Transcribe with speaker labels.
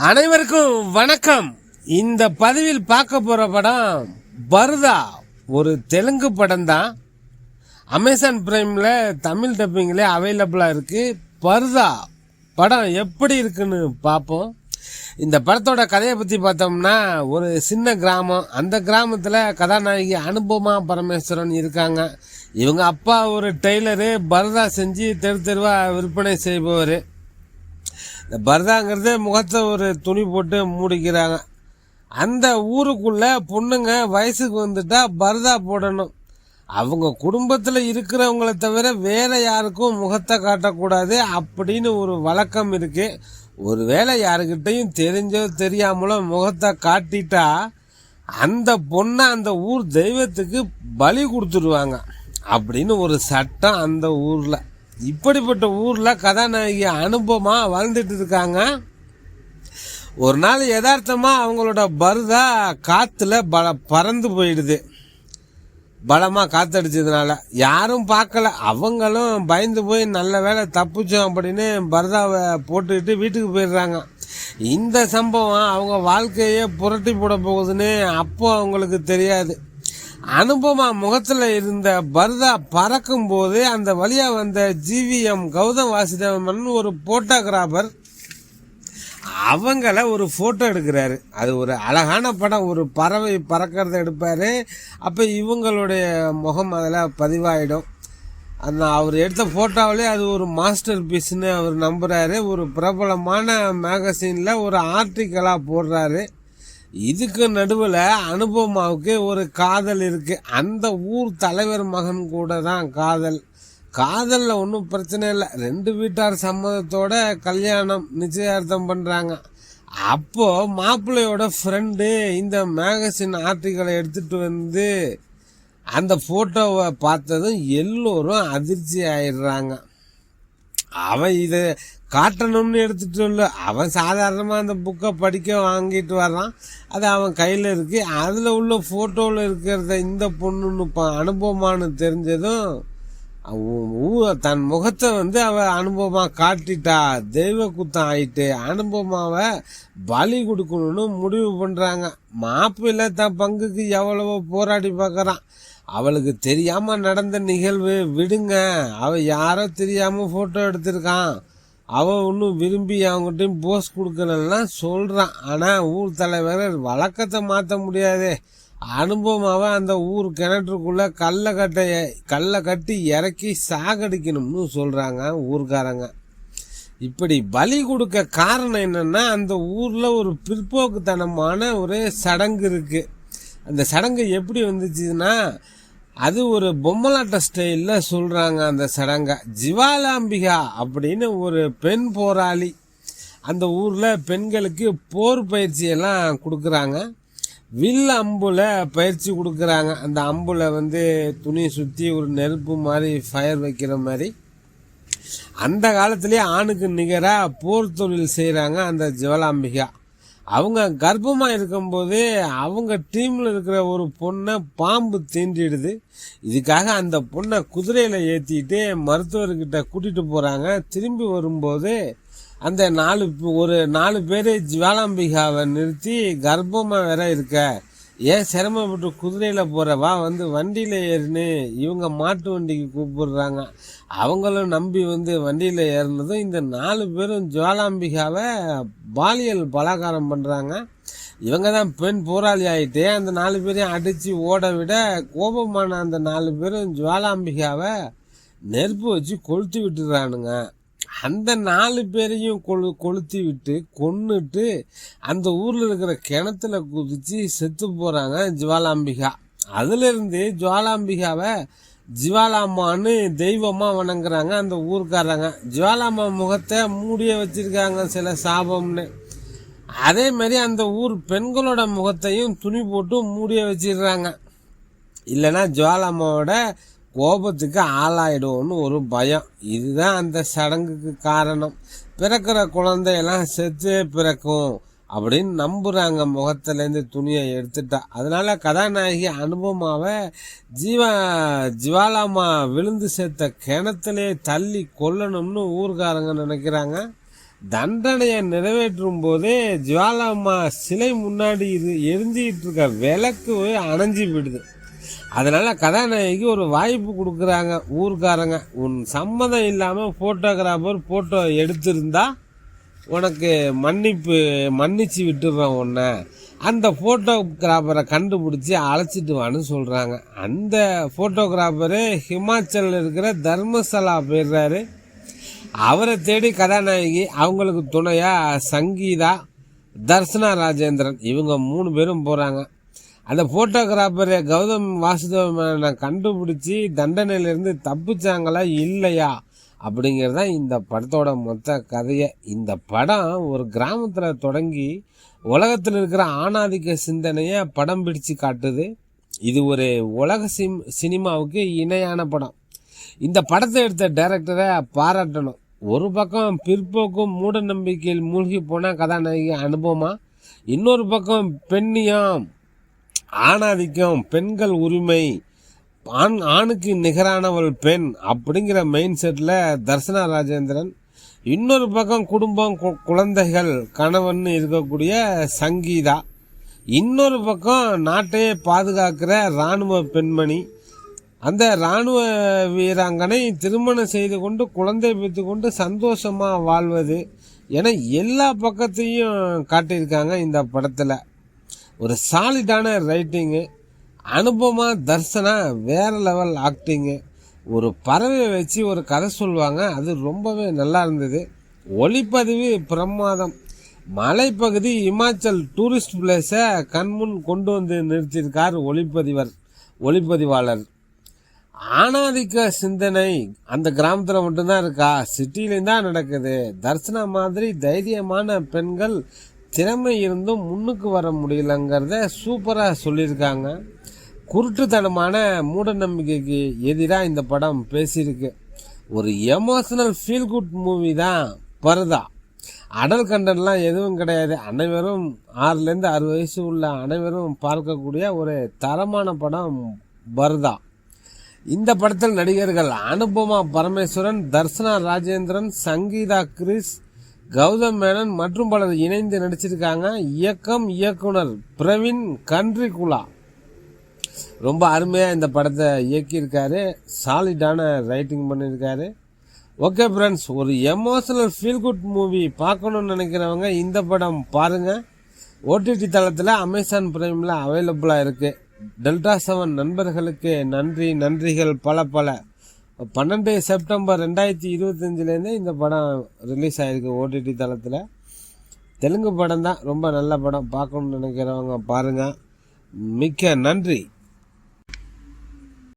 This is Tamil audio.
Speaker 1: அனைவருக்கும் வணக்கம். இந்த பதிவில் பார்க்க போற படம் பர்தா. ஒரு தெலுங்கு படம் தான். அமேசான் பிரைம்ல தமிழ் டப்பிங்ல அவைலபிளா இருக்கு. பர்தா படம் எப்படி இருக்குன்னு பார்ப்போம். இந்த படத்தோட கதையை பற்றி பார்த்தோம்னா, ஒரு சின்ன கிராமம். அந்த கிராமத்தில் கதாநாயகி அனுபமா பரமேஸ்வரன் இருக்காங்க. இவங்க அப்பா ஒரு டெய்லரு. பர்தா செஞ்சு தெரு தெருவாக விற்பனை செய்பவர். இந்த பர்தாங்கிறது முகத்தை ஒரு துணி போட்டு மூடிக்கிறாங்க. அந்த ஊருக்குள்ள பொண்ணுங்க வயசுக்கு வந்துட்டா பர்தா போடணும். அவங்க குடும்பத்தில் இருக்கிறவங்கள தவிர வேற யாருக்கும் முகத்தை காட்டக்கூடாது அப்படின்னு ஒரு வழக்கம் இருக்கு. ஒருவேளை யாருக்கிட்டையும் தெரிஞ்சோ தெரியாமலோ முகத்தை காட்டிட்டா அந்த பொண்ணை அந்த ஊர் தெய்வத்துக்கு பலி கொடுத்துடுவாங்க அப்படின்னு ஒரு சட்டம் அந்த ஊரில். இப்படிப்பட்ட ஊரில் கதாநாயகி அனுபமா வாழ்ந்துட்டு இருக்காங்க. ஒரு நாள் யதார்த்தமாக அவங்களோட பர்தா காற்றுல பறந்து போயிடுது. பலமாக காத்தடிச்சதுனால யாரும் பார்க்கல. அவங்களும் பயந்து போய் நல்ல வேலை தப்பிச்சோம் அப்படின்னு பர்தாவை போட்டுக்கிட்டு வீட்டுக்கு போயிடுறாங்க. இந்த சம்பவம் அவங்க வாழ்க்கையே புரட்டி போட போகுதுன்னு அப்போ அவங்களுக்கு தெரியாது. அனுபமா முகத்தில் இருந்த பர்தா பறக்கும் போது அந்த வழியா வந்த GVM கௌதம் வாசுதேவன் ஒரு போட்டோகிராஃபர் அவங்கள ஒரு போட்டோ எடுக்கிறாரு. அது ஒரு அழகான படம். ஒரு பறவை பறக்கிறத எடுப்பாரு. அப்போ இவங்களுடைய முகம் அதில் பதிவாயிடும். அந்த அவர் எடுத்த போட்டோவிலே அது ஒரு மாஸ்டர் பீஸ்ன்னு அவர் நம்புறாரு. ஒரு பிரபலமான மேகசினில் ஒரு ஆர்டிக்கலாக போடுறாரு. இதுக்கு நடுவில் அனுபமாவுக்கு ஒரு காதல் இருக்கு. அந்த ஊர் தலைவர் மகன் கூட தான் காதல். காதலில் ஒன்றும் பிரச்சனை இல்லை. 2 வீட்டார் சம்மதத்தோட கல்யாணம் நிச்சயார்த்தம் பண்ணுறாங்க. அப்போ மாப்பிள்ளையோட ஃப்ரெண்டு இந்த மேகசின் ஆர்டிக்கலை எடுத்துட்டு வந்து அந்த போட்டோவை பார்த்ததும் எல்லோரும் அதிர்ச்சி ஆயிடுறாங்க. அவன் இதை காட்டணும்னு எடுத்துட்டு இல்லை. அவன் சாதாரணமாக அந்த புக்கை படிக்க வாங்கிட்டு வர்றான். அது அவன் கையில் இருக்கு. அதில் உள்ள ஃபோட்டோவில் இருக்கிறத இந்த பொண்ணுன்னு அனுபவமானு தெரிஞ்சதும் தன் முகத்தை அவன் அனுபவமாக காட்டிட்டா. தெய்வ குத்தம் ஆயிட்டு அனுபவமாவை பலி கொடுக்கணும்னு முடிவு பண்ணுறாங்க. மாப்பிள்ளை தன் பங்குக்கு எவ்வளவோ போராடி பார்க்குறான். அவளுக்கு தெரியாமல் நடந்த நிகழ்வு விடுங்க. அவள் யாரோ தெரியாமல் ஃபோட்டோ எடுத்திருக்கான். அவன் ஒன்றும் விரும்பி அவங்ககிட்டையும் போஸ் கொடுக்கலன்னா சொல்கிறான். ஆனால் ஊர் தலைவர் வழக்கத்தை மாற்ற முடியாதே. அனுபவமாவை அந்த ஊர் கிணற்றுக்குள்ளே கல்லை கட்டி இறக்கி சாகடிக்கணும்னு சொல்கிறாங்க ஊர்காரங்க. இப்படி பலி கொடுக்க காரணம் என்னென்னா, அந்த ஊரில் ஒரு பிற்போக்குத்தனமான ஒரு சடங்கு இருக்குது. அந்த சடங்கு எப்படி வந்துச்சுன்னா, அது ஒரு பொம்மலாட்ட ஸ்டைலில் சொல்கிறாங்க. அந்த சடங்கை ஜிவாலாம்பிகா அப்படின்னு ஒரு பெண் போராளி அந்த ஊரில் பெண்களுக்கு போர் பயிற்சியெல்லாம் கொடுக்குறாங்க. வில் அம்புல பயிற்சி கொடுக்குறாங்க. அந்த அம்புல துணி சுற்றி ஒரு நெருப்பு மாதிரி ஃபயர் வைக்கிற மாதிரி அந்த காலத்திலேயே ஆணுக்கு நிகராக போர் தொழில் செய்கிறாங்க அந்த ஜிவாலாம்பிகா. அவங்க கர்ப்பமாக இருக்கும்போது அவங்க டீமில் இருக்கிற ஒரு பொண்ணை பாம்பு தீண்டிடுது. இதுக்காக அந்த பொண்ணை குதிரையில் ஏற்றிட்டு மருத்துவர்கிட்ட கூட்டிகிட்டு போகிறாங்க. திரும்பி வரும்போது அந்த 4 பேர் ஜுவாலாம்பிகாவை நிறுத்தி, கர்ப்பமாக வேற இருக்க, ஏன் சிரமப்பட்டு குதிரையில் போகிறவா வண்டியில் ஏறுன்னு இவங்க மாட்டு வண்டிக்கு கூப்பிடுறாங்க. அவங்களும் நம்பி வண்டியில் ஏறினதும் இந்த 4 பேரும் ஜுவாலாம்பிகாவை பாலியல் பலாகாரம் பண்ணுறாங்க. இவங்க தான் பெண் போராளி ஆகிட்டு அந்த 4 பேரையும் அடித்து ஓட விட கோபமான அந்த 4 பேரும் ஜுவாலாம்பிகாவை நெருப்பு வச்சு கொளுத்தி விட்டுறானுங்க. அந்த 4 பேரையும் கொளுத்தி விட்டு கொன்னுட்டு அந்த ஊரில் இருக்கிற கிணத்துல குதிச்சு செத்து போகிறாங்க ஜுவாலாம்பிகா. அதுலேருந்து ஜுவாலாம்பிகாவை ஜிவாலாமான்னு தெய்வமாக வணங்குறாங்க அந்த ஊருக்காரங்க. ஜுவாலாமா முகத்தை மூடிய வச்சிருக்காங்க சில சாபம்னு. அதே மாதிரி அந்த ஊர் பெண்களோட முகத்தையும் துணி போட்டு மூடிய வச்சிடுறாங்க. இல்லைன்னா ஜுவாலாமாவோட கோபத்துக்கு ஆளாயிடுவோன்னு ஒரு பயம். இதுதான் அந்த சடங்குக்கு காரணம். பிறக்கிற குழந்தையெல்லாம் செத்து பிறக்கும் அப்படின்னு நம்புறாங்க முகத்திலேருந்து துணியை எடுத்துட்டா. அதனால கதாநாயகி அனுபவமாவை ஜிவாலாமா விழுந்து சேர்த்த கிணத்துலே தள்ளி கொல்லணும்னு ஊர்காரங்க நினைக்கிறாங்க. தண்டனையை நிறைவேற்றும் போதே ஜுவாலாம்மா சிலை முன்னாடி எரிஞ்சிக்கிட்டு இருக்க விளக்கு அணைஞ்சி விடுது. அதனால கதாநாயகிக்கு ஒரு வாய்ப்பு கொடுக்குறாங்க ஊர்க்காரங்க. உன் சம்மதம் இல்லாமல் ஃபோட்டோகிராஃபர் ஃபோட்டோ எடுத்திருந்தா உனக்கு மன்னிச்சு விட்டுடுறோம் உன்னை. அந்த ஃபோட்டோகிராஃபரை கண்டுபிடிச்சி அழைச்சிட்டு வான்னு சொல்கிறாங்க. அந்த ஃபோட்டோகிராஃபரு ஹிமாச்சலில் இருக்கிற தர்மசலா போயிடுறாரு. அவரை தேடி கதாநாயகி, அவங்களுக்கு துணையாக சங்கீதா, தர்சனா ராஜேந்திரன், இவங்க 3 பேரும் போகிறாங்க. அந்த ஃபோட்டோகிராஃபரை கௌதம் வாசுதேவனை கண்டுபிடிச்சி தண்டனையிலேருந்து தப்பிச்சாங்களா இல்லையா அப்படிங்கிறது தான் இந்த படத்தோட மொத்த கதையை. இந்த படம் ஒரு கிராமத்தில் தொடங்கி உலகத்தில் இருக்கிற ஆணாதிக்க சிந்தனையை படம் பிடிச்சு காட்டுது. இது ஒரு உலக சினிமாவுக்கு இணையான படம். இந்த படத்தை எடுத்த டைரக்டரை பாராட்டணும். ஒரு பக்கம் பிற்போக்கும் மூட நம்பிக்கையில் மூழ்கி போன கதாநாயகி அனுபவமா, இன்னொரு பக்கம் பெண்ணியம், ஆணாதிக்கம், பெண்கள் உரிமை, ஆணுக்கு நிகரானவள் பெண் அப்படிங்கிற மெயின் செட்டில் தர்சனா ராஜேந்திரன், இன்னொரு பக்கம் குடும்பம், குழந்தைகள், கணவன் இருக்கக்கூடிய சங்கீதா, இன்னொரு பக்கம் நாட்டையே பாதுகாக்கிற இராணுவ பெண்மணி, அந்த இராணுவ வீராங்கனை திருமணம் செய்து கொண்டு குழந்தை பெற்று கொண்டு சந்தோஷமாக வாழ்வது என எல்லா பக்கத்தையும் காட்டியிருக்காங்க இந்த படத்தில். ஒரு சாலிடான ரைட்டிங்கு, அனுபவமா தர்சனா வேற லெவல் ஆக்டிங்கு. ஒரு பறவை வச்சு ஒரு கதை சொல்லுவாங்க, அது ரொம்பவே நல்லா இருந்தது. ஒளிப்பதிவு பிரமாதம். மலைப்பகுதி இமாச்சல் டூரிஸ்ட் பிளேஸை கண்முன் கொண்டு வந்து நிறுத்தியிருக்கார் ஒளிப்பதிவாளர். ஆணாதிக்க சிந்தனை அந்த கிராமத்தில் மட்டும்தான் இருக்கா, சிட்டிலையும் தான் நடக்குது. தர்சனா மாதிரி தைரியமான பெண்கள் திறமை இருந்தும் முன்னுக்கு வர முடியலங்கிறத சூப்பராக சொல்லியிருக்காங்க. குருட்டுத்தனமான மூட நம்பிக்கைக்கு எதிராக இந்த படம் பேசியிருக்கு. ஒரு எமோஷனல் ஃபீல் குட் மூவி தான் பர்தா. அடல் கண்டென்ட்லாம் எதுவும் கிடையாது. அனைவரும் 6லேருந்து 6 வயசு உள்ள அனைவரும் பார்க்கக்கூடிய ஒரு தரமான படம் பர்தா. இந்த படத்தில் நடிகர்கள் அனுபமா பரமேஸ்வரன், தர்சனா ராஜேந்திரன், சங்கீதா கிரிஸ், கௌதம் மேனன் மற்றும் பலர் இணைந்து நடிச்சிருக்காங்க. இயக்குனர் பிரவீன் கன்ட்ரிகுலா ரொம்ப அருமையாக இந்த படத்தை இயக்கியிருக்காரு. சாலிடான ரைட்டிங் பண்ணியிருக்காரு. ஓகே ஃப்ரெண்ட்ஸ், ஒரு எமோஷனல் ஃபீல் குட் மூவி பார்க்கணுன்னு நினைக்கிறவங்க இந்த படம் பாருங்கள். ஓடிடி தளத்தில் அமேசான் பிரைமில் அவைலபிளாக இருக்குது. டெல்டா 7 நண்பர்களுக்கு நன்றிகள் பல 12 செப்டம்பர் 2025 இந்த படம் ரிலீஸ் ஆகிருக்கு ஓடிடி தளத்தில். தெலுங்கு படம் தான், ரொம்ப நல்ல படம். பார்க்கணுன்னு நினைக்கிறவங்க பாருங்கள். மிக்க நன்றி.